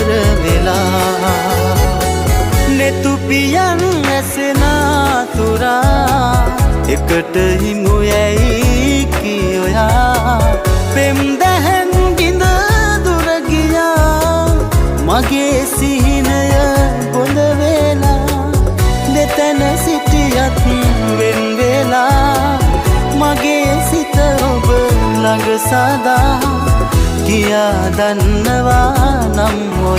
ඉවර වෙලා නෙතුපියන් ඇසෙනා තුරා එකට හිමු යැයි කියොයා පෙම් දැහැන් ගිඳ දුර ගියා මගේ සිහිනය බොඳ වෙලා දෙතැන සිටියත් වෙන් වෙලා මගේ සිත ඔබ ළඟ සදා කියා දන්නවා නම් ඔය